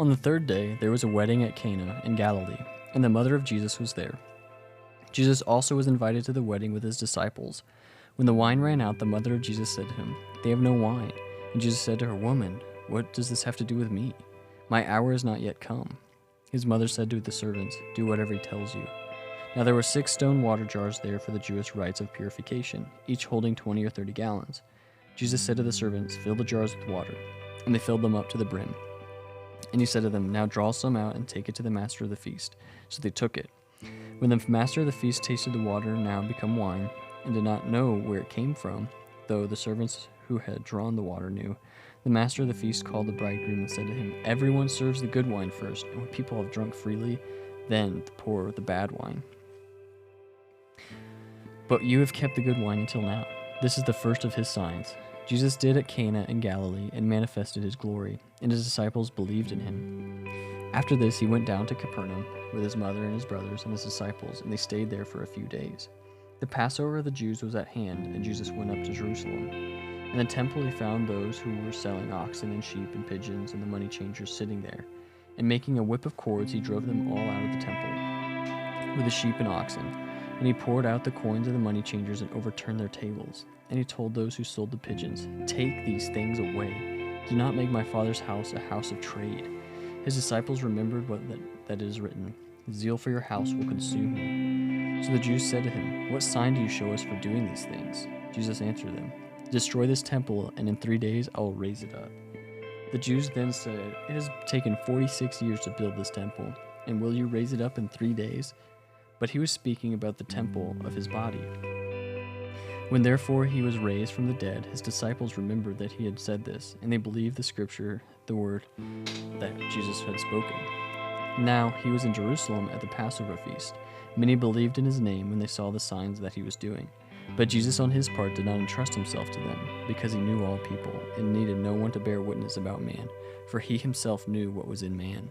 On the third day, there was a wedding at Cana in Galilee, and the mother of Jesus was there. Jesus also was invited to the wedding with his disciples. When the wine ran out, the mother of Jesus said to him, "They have no wine." And Jesus said to her, "Woman, what does this have to do with me? My hour is not yet come." His mother said to the servants, "Do whatever he tells you." Now there were 6 stone water jars there for the Jewish rites of purification, each holding 20 or 30 gallons. Jesus said to the servants, "Fill the jars with water." And they filled them up to the brim. And he said to them, "Now draw some out and take it to the master of the feast." So they took it. When the master of the feast tasted the water now become wine, and did not know where it came from, though the servants who had drawn the water knew, the master of the feast called the bridegroom and said to him, "Everyone serves the good wine first, and when people have drunk freely, then pour the bad wine. But you have kept the good wine until now." This is the first of his signs. Jesus did at Cana in Galilee and manifested his glory, and his disciples believed in him. After this, he went down to Capernaum with his mother and his brothers and his disciples, and they stayed there for a few days. The Passover of the Jews was at hand, and Jesus went up to Jerusalem. In the temple he found those who were selling oxen and sheep and pigeons and the money changers sitting there. And making a whip of cords, he drove them all out of the temple with the sheep and oxen. And he poured out the coins of the money changers and overturned their tables. And he told those who sold the pigeons, "Take these things away. Do not make my Father's house a house of trade." His disciples remembered that it is written, "Zeal for your house will consume me." So the Jews said to him, "What sign do you show us for doing these things?" Jesus answered them, "Destroy this temple, and in 3 days I will raise it up." The Jews then said, "It has taken 46 years to build this temple, and will you raise it up in 3 days?" But he was speaking about the temple of his body. When therefore he was raised from the dead, his disciples remembered that he had said this, and they believed the scripture, the word that Jesus had spoken. Now he was in Jerusalem at the Passover feast. Many believed in his name when they saw the signs that he was doing. But Jesus on his part did not entrust himself to them, because he knew all people, and needed no one to bear witness about man, for he himself knew what was in man.